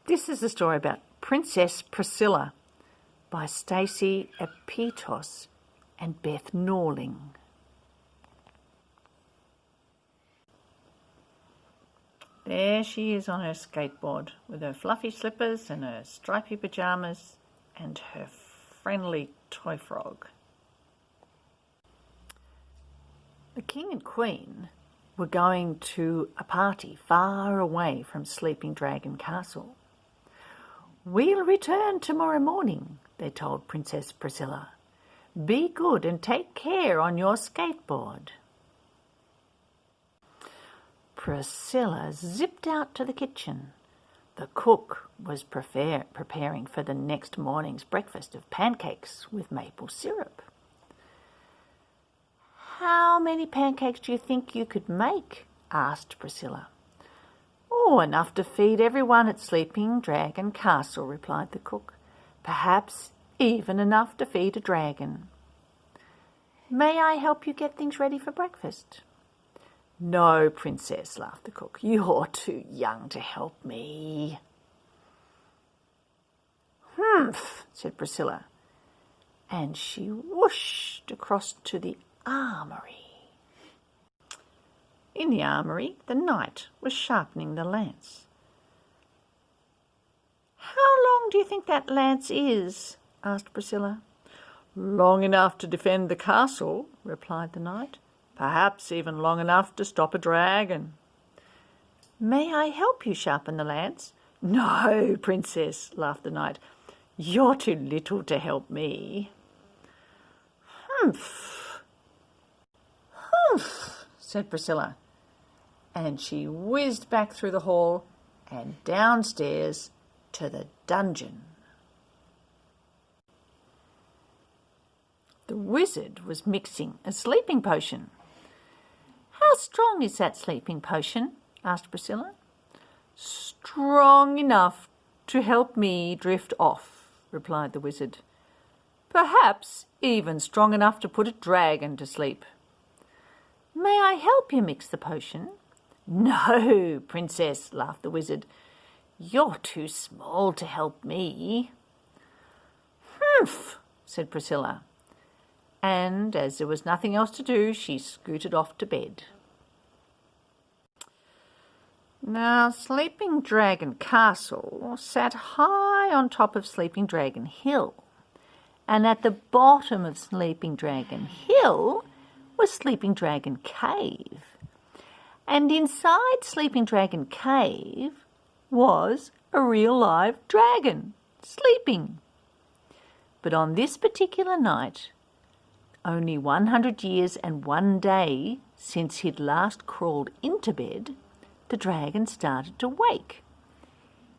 This is the story about Princess Priscilla by Stacey Epitos and Beth Norling. There she is on her skateboard with her fluffy slippers and her stripy pyjamas and her friendly toy frog. The King and Queen were going to a party far away from Sleeping Dragon Castle. "We'll return tomorrow morning," they told Princess Priscilla. "Be good and take care on your skateboard." Priscilla zipped out to the kitchen. The cook was preparing for the next morning's breakfast of pancakes with maple syrup. "How many pancakes do you think you could make?" asked Priscilla. "Oh, enough to feed everyone at Sleeping Dragon Castle," replied the cook. "Perhaps even enough to feed a dragon." "May I help you get things ready for breakfast?" "No, Princess," laughed the cook. "You're too young to help me." "Humph," said Priscilla, and she whooshed across to the armoury. In the armoury, the knight was sharpening the lance. "How long do you think that lance is?" asked Priscilla. "Long enough to defend the castle," replied the knight. "Perhaps even long enough to stop a dragon." "May I help you sharpen the lance?" "No, Princess," laughed the knight. "You're too little to help me." "Humph, humph," said Priscilla, and she whizzed back through the hall and downstairs to the dungeon. The wizard was mixing a sleeping potion. "How strong is that sleeping potion?" asked Priscilla. "Strong enough to help me drift off," replied the wizard. "Perhaps even strong enough to put a dragon to sleep." "May I help you mix the potion?" "No, Princess," laughed the wizard. "You're too small to help me." "Humph," said Priscilla, and as there was nothing else to do, she scooted off to bed. Now, Sleeping Dragon Castle sat high on top of Sleeping Dragon Hill, and at the bottom of Sleeping Dragon Hill was Sleeping Dragon Cave, and inside Sleeping Dragon Cave was a real live dragon sleeping. But on this particular night, only 100 years and 1 day since he'd last crawled into bed, the dragon started to wake.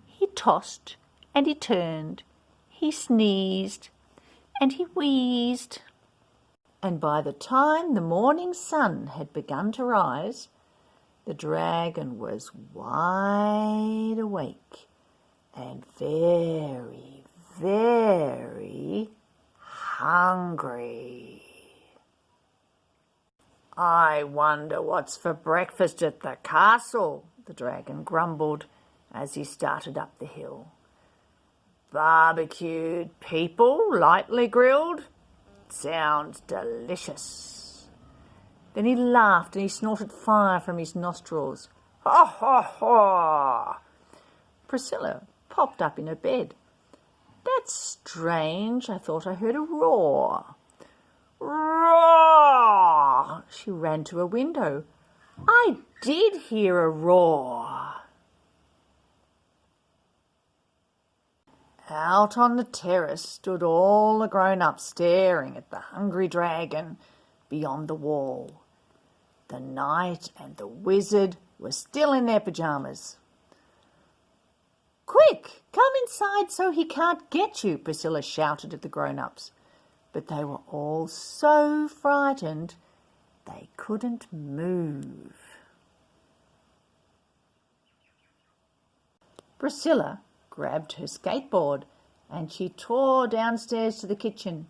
He tossed and he turned, he sneezed and he wheezed. And by the time the morning sun had begun to rise, the dragon was wide awake and very, very hungry. "I wonder what's for breakfast at the castle," the dragon grumbled as he started up the hill. "Barbecued people, lightly grilled? Sounds delicious." Then he laughed and he snorted fire from his nostrils. "Ha, ha, ha!" Priscilla popped up in her bed. "That's strange. I thought I heard a roar." "Roar!" She ran to a window. "I did hear a roar." Out on the terrace stood all the grown-ups staring at the hungry dragon beyond the wall. The knight and the wizard were still in their pyjamas. "Quick, come inside so he can't get you," Priscilla shouted at the grown-ups. But they were all so frightened they couldn't move. Priscilla grabbed her skateboard and she tore downstairs to the kitchen.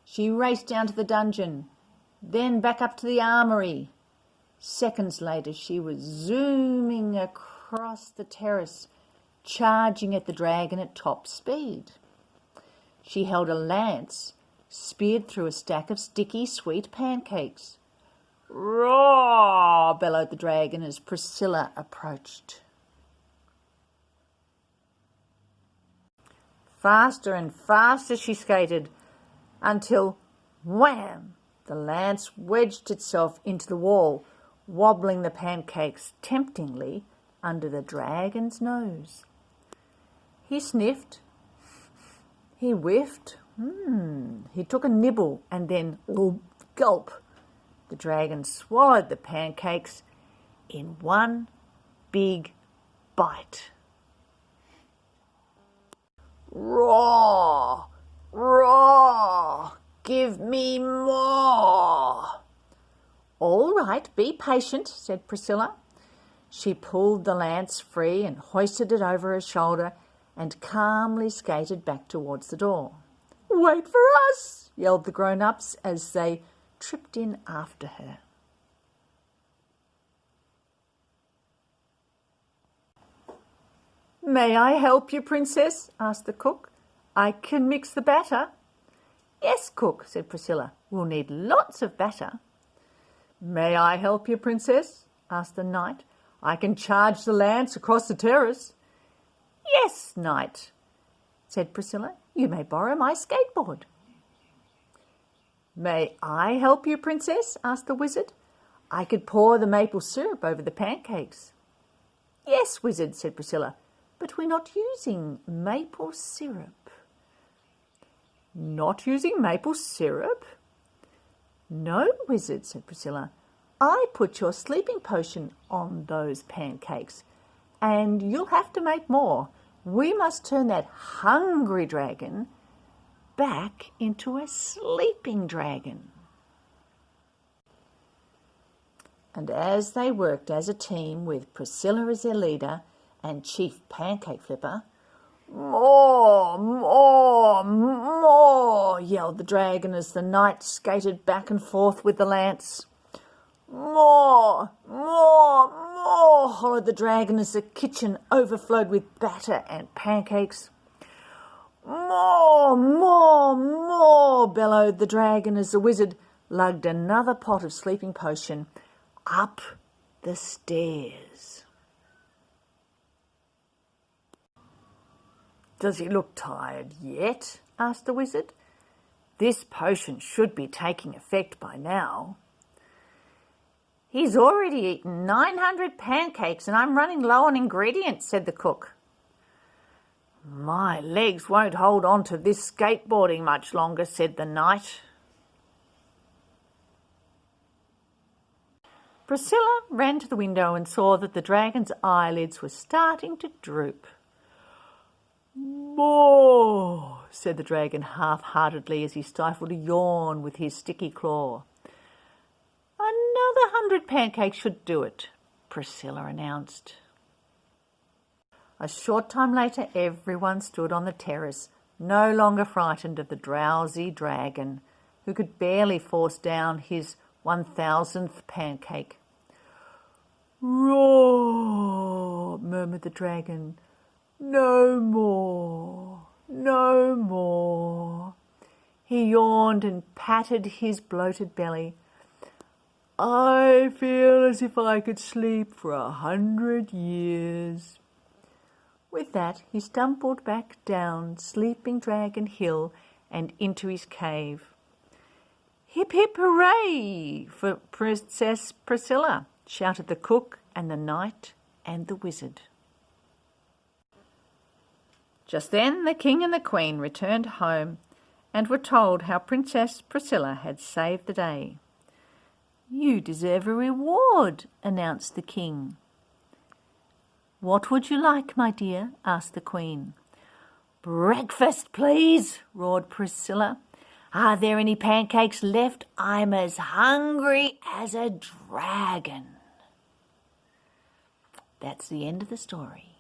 She raced down to the dungeon, then back up to the armoury. Seconds later she was zooming across the terrace charging at the dragon at top speed. She held a lance speared through a stack of sticky sweet pancakes. "Roar!" bellowed the dragon as Priscilla approached. Faster and faster she skated until, wham, the lance wedged itself into the wall, wobbling the pancakes temptingly under the dragon's nose. He sniffed, he whiffed, he took a nibble and then, gulp, the dragon swallowed the pancakes in one big bite. "Roar! Roar! Give me more!" "All right, be patient," said Priscilla. She pulled the lance free and hoisted it over her shoulder and calmly skated back towards the door. "Wait for us!" yelled the grown-ups as they tripped in after her. "May I help you, Princess?" asked the cook. "I can mix the batter." "Yes, cook," said Priscilla. "We'll need lots of batter." "May I help you, Princess?" asked the knight. "I can charge the lance across the terrace." "Yes, knight," said Priscilla. "You may borrow my skateboard." "May I help you, Princess?" asked the wizard. "I could pour the maple syrup over the pancakes." "Yes, wizard," said Priscilla, "but we're not using maple syrup." "Not using maple syrup?" "No, wizard," said Priscilla. "I put your sleeping potion on those pancakes, and you'll have to make more. We must turn that hungry dragon back into a sleeping dragon." And as they worked as a team with Priscilla as their leader and chief pancake flipper, "More, more, more!" yelled the dragon as the knight skated back and forth with the lance. "More, more, more!" hollered the dragon as the kitchen overflowed with batter and pancakes. "More, more, more!" bellowed the dragon as the wizard lugged another pot of sleeping potion up the stairs. "Does he look tired yet?" asked the wizard. "This potion should be taking effect by now." "He's already eaten 900 pancakes and I'm running low on ingredients," said the cook. "My legs won't hold on to this skateboarding much longer," said the knight. Priscilla ran to the window and saw that the dragon's eyelids were starting to droop. "More," said the dragon half-heartedly as he stifled a yawn with his sticky claw. "Another 100 pancakes should do it," Priscilla announced. A short time later, everyone stood on the terrace, no longer frightened of the drowsy dragon, who could barely force down his 1000th pancake. "Roar!" murmured the dragon. "No more, no more." He yawned and patted his bloated belly. "I feel as if I could sleep for 100 years. With that, he stumbled back down Sleeping Dragon Hill and into his cave. "Hip, hip, hooray for Princess Priscilla!" shouted the cook and the knight and the wizard. Just then the king and the queen returned home and were told how Princess Priscilla had saved the day. "You deserve a reward," announced the king. "What would you like, my dear?" asked the queen. "Breakfast, please," roared Priscilla. "Are there any pancakes left? I'm as hungry as a dragon." That's the end of the story.